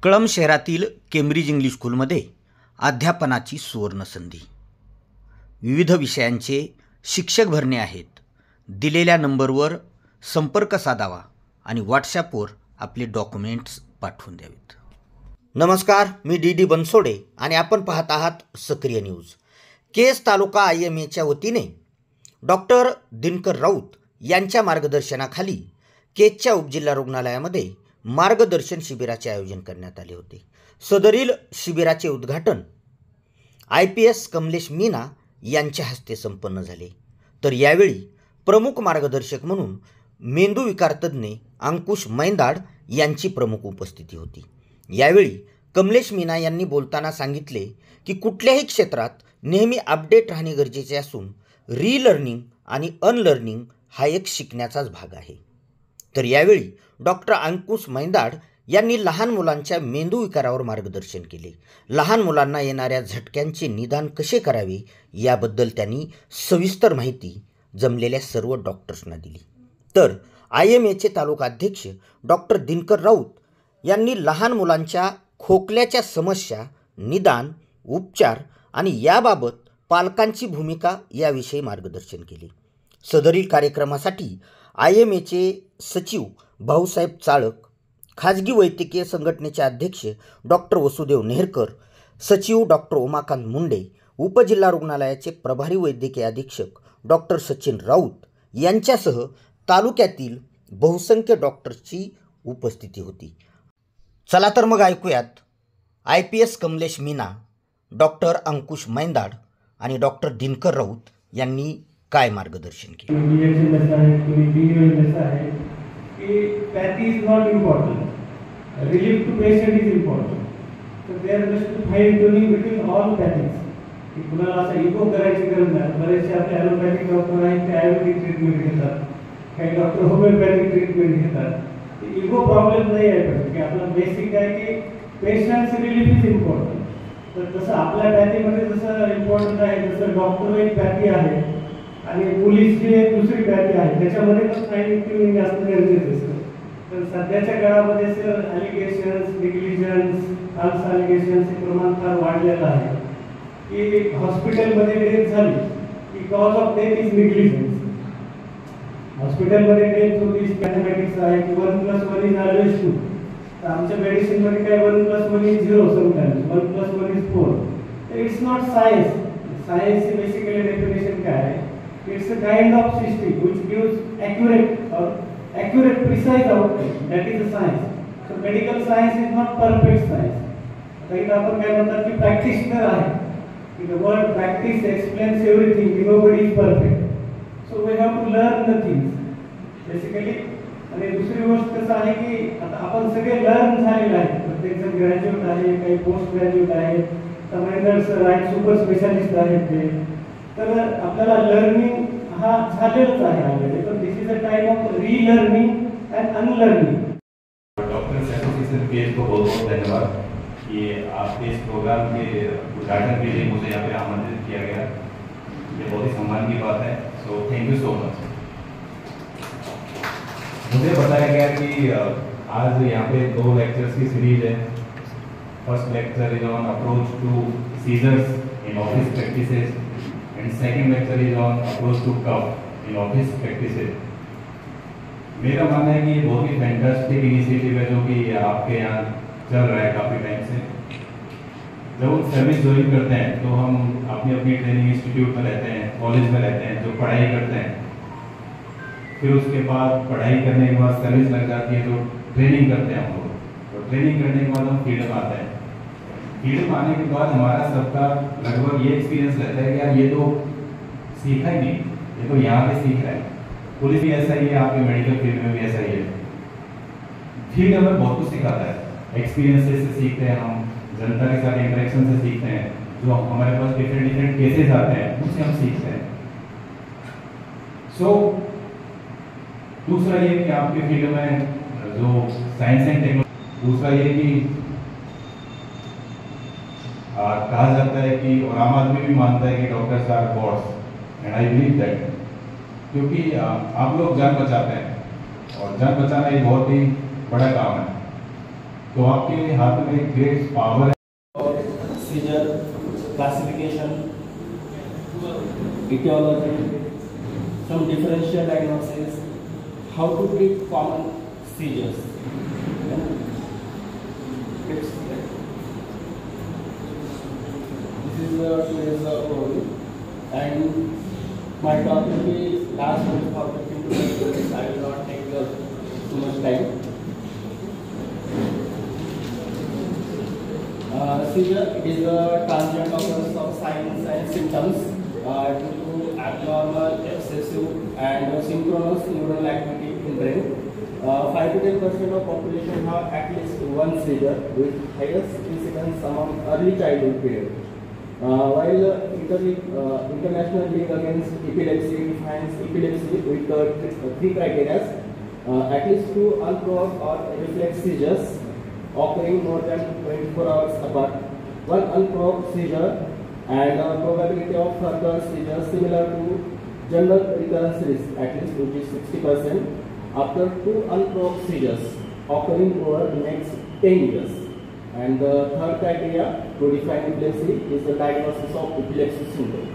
कळंब शहरातील Cambridge English स्कूलमध्ये अध्यापनाची सुवर्णसंधी. विविध विषयांचे शिक्षक भरणे आहेत. दिलेल्या नंबरवर संपर्क साधावा आणि व्हॉट्सॲपवर आपले डॉक्युमेंट्स पाठवून द्यावेत. नमस्कार, मी डी बनसोडे आणि आपण पाहत आहात सक्रिय न्यूज. केज तालुका IMAच्या वतीने डॉक्टर दिनकर राऊत यांच्या मार्गदर्शनाखाली केजच्या उपजिल्हा रुग्णालयामध्ये मार्गदर्शन शिबिराचे आयोजन करण्यात आले होते. सदरील शिबिराचे उद्घाटन IPS कमलेश मीना यांच्या हस्ते संपन्न झाले. तर यावेळी प्रमुख मार्गदर्शक म्हणून मेंदूविकार तज्ज्ञ अंकुश मैंदाड यांची प्रमुख उपस्थिती होती. यावेळी कमलेश मीना यांनी बोलताना सांगितले की कुठल्याही क्षेत्रात नेहमी अपडेट राहणे गरजेचे असून रीलर्निंग आणि अनलर्निंग हा एक शिकण्याचाच भाग आहे. तर यावेळी डॉक्टर अंकुश मैंदाड यांनी लहान मुलांच्या मेंदू विकारावर मार्गदर्शन केले. लहान मुलांना येणाऱ्या झटक्यांचे निदान कसे करावे याबद्दल त्यांनी सविस्तर माहिती जमलेल्या सर्व डॉक्टर्सना दिली. तर IMAचे तालुका अध्यक्ष डॉक्टर दिनकर राऊत यांनी लहान मुलांच्या खोकल्याच्या समस्या, निदान, उपचार आणि याबाबत पालकांची भूमिका याविषयी मार्गदर्शन केले. सदरील कार्यक्रमासाठी IMAचे सचिव भाऊसाहेब चाळक, खाजगी वैद्यकीय संघटनेचे अध्यक्ष डॉक्टर वसुदेव नेहरकर, सचिव डॉक्टर उमाकांत मुंडे, उपजिल्हा रुग्णालयाचे प्रभारी वैद्यकीय अधीक्षक डॉक्टर सचिन राऊत यांच्यासह तालुक्यातील बहुसंख्य डॉक्टर्सची उपस्थिती होती. चला तर मग ऐकूयात IPS कमलेश मीना, डॉक्टर अंकुश मैंदाड आणि डॉक्टर दिनकर राऊत यांनी काय मार्गदर्शन केले. Pathy is not important. Relief to patient is important. So there must be fine tuning between all pathies. की कुणाला असा इगो करायची गरज नाही. बरेचसे आपले ॲलोपॅथिक डॉक्टर आहेत ते आयुर्वेदिक ट्रीटमेंट घेतात, काही डॉक्टर होमिओपॅथिक ट्रीटमेंट घेतात. इगो प्रॉब्लेम नाही आहे की आपला बेसिक आहे की पेशंट्स रिलीफ इज इम्पॉर्टंट. तर तसं आपल्या पॅथीमध्ये जसं इम्पॉर्टंट आहे तसं डॉक्टर एक पॅथी आहे आणि पोलीस ही एक दुसरी पॅथी आहे, त्याच्यामध्ये पण फाईन ट्युनिंग असणं गरजेचं असतं. तर सध्याच्या काळामध्ये sir allegations, negligence, false allegations हे प्रमाण फार वाढलेलं आहे. की हॉस्पिटलमध्ये डेथ झाली की cause of death is negligence. हॉस्पिटलमध्ये डेथ होती, मॅथमॅटिक्स आहे की 1+1 इज ऑलवेज 2. तर आमच्या मेडिसिनमध्ये काय 1+1 इज 0, समटाइम्स 1+1 इज 4. तर इट्स नॉट सायन्स. सायन्सची बेसिकली डेफिनेशन काय आहे? It's a kind of system which gives accurate, precise outcome. That is a science. So medical science is not perfect science. आता इथं आपण काय म्हणतात की प्रॅक्टिशनर आहे. The word practice explains everything. Nobody is perfect. So we have to learn the things. Basically, आणि दुसरी गोष्ट कसं आहे की आता आपण सगळे लर्न झालेले आहेत. प्रत्येक जण ग्रॅज्युएट आहे, काही पोस्ट ग्रॅज्युएट आहे, तर आहेत, सुपर स्पेशालिस्ट आहेत ते. तर आपल्याला लर्निंग हा झालेलाच आहे ऑलरेडी, पण this is a time of relearning and unlearning. Doctors association केज को बहुत बहुत धन्यवाद कि आपके इस प्रोग्राम के उद्घाटन के लिए मुझे यहाँ पे आमंत्रित किया गया. ये बहुत ही सम्मान की बात है. So thank you so much. मुझे बताया गया कि आज यहाँ पे 2 लेक्चर्स की सीरीज है. First lecture is on approach to seizures in office practices and second lecture is on approach to cough in office practices. मेरा मानना है कि ये बहुत ही फैंटास्टिक इनिशिएटिव है जो कि आपके यहाँ चल रहा है काफ़ी टाइम से. जब हम सर्विस ज्वाइन करते हैं तो हम अपनी ट्रेनिंग इंस्टीट्यूट में रहते हैं, कॉलेज में रहते हैं, जो पढ़ाई करते हैं. फिर उसके बाद पढ़ाई करने के बाद सर्विस लग जाती है तो ट्रेनिंग करते हैं हम लोग. तो ट्रेनिंग करने के बाद हम फील्ड में आते हैं. फील्ड में आने के बाद हमारा सबका लगभग ये एक्सपीरियंस रहता है कि यार ये तो सीखा ही नहीं, ये तो यहाँ पे सीख रहा है. पुलिस भी ऐसा ही है, आपके मेडिकल फील्ड में भी ऐसा ही है. फील्ड हमें बहुत कुछ सिखाता है. एक्सपीरियंसेस से सीखते हैं हम, जनता के साथ इंटरेक्शन से सीखते हैं, जो हमारे पास डिफरेंट केसेस आते हैं उससे हम सीखते हैं. सो दूसरा ये कि आपके फील्ड में जो साइंस एंड टेक्नोलॉजी, दूसरा ये कि कहा जाता है कि और आम आदमी भी मानता है कि doctors are gods, and I believe that. क्योंकि आप लोग जान बचाते हैं और जान बचाना एक बहुत ही बड़ा काम है. तो आपके हाथ में एक ग्रेट पावर है. Seizure classification, etiology, some differential diagnosis, how to treat common seizures. This is today's overview, and my talk will be last one for 15 to 20 minutes. I will not take too much time. Seizure is a transient occurrence of signs and symptoms due to abnormal, excessive, and synchronous neural activity in brain. 5 to 10% of population have at least one seizure, with highest incidence among early childhood period. While International League Against Epilepsy defines epilepsy with 3 criteria: at least 2 unprovoked or reflex seizures occurring more than 24 hours apart, 1 unprovoked seizure, and probability of further seizures similar to general recurrence risk, at least which is 60%, after 2 unprovoked seizures occurring over the next 10 years. And the third criteria to define epilepsy is the diagnosis of epilepsy syndrome.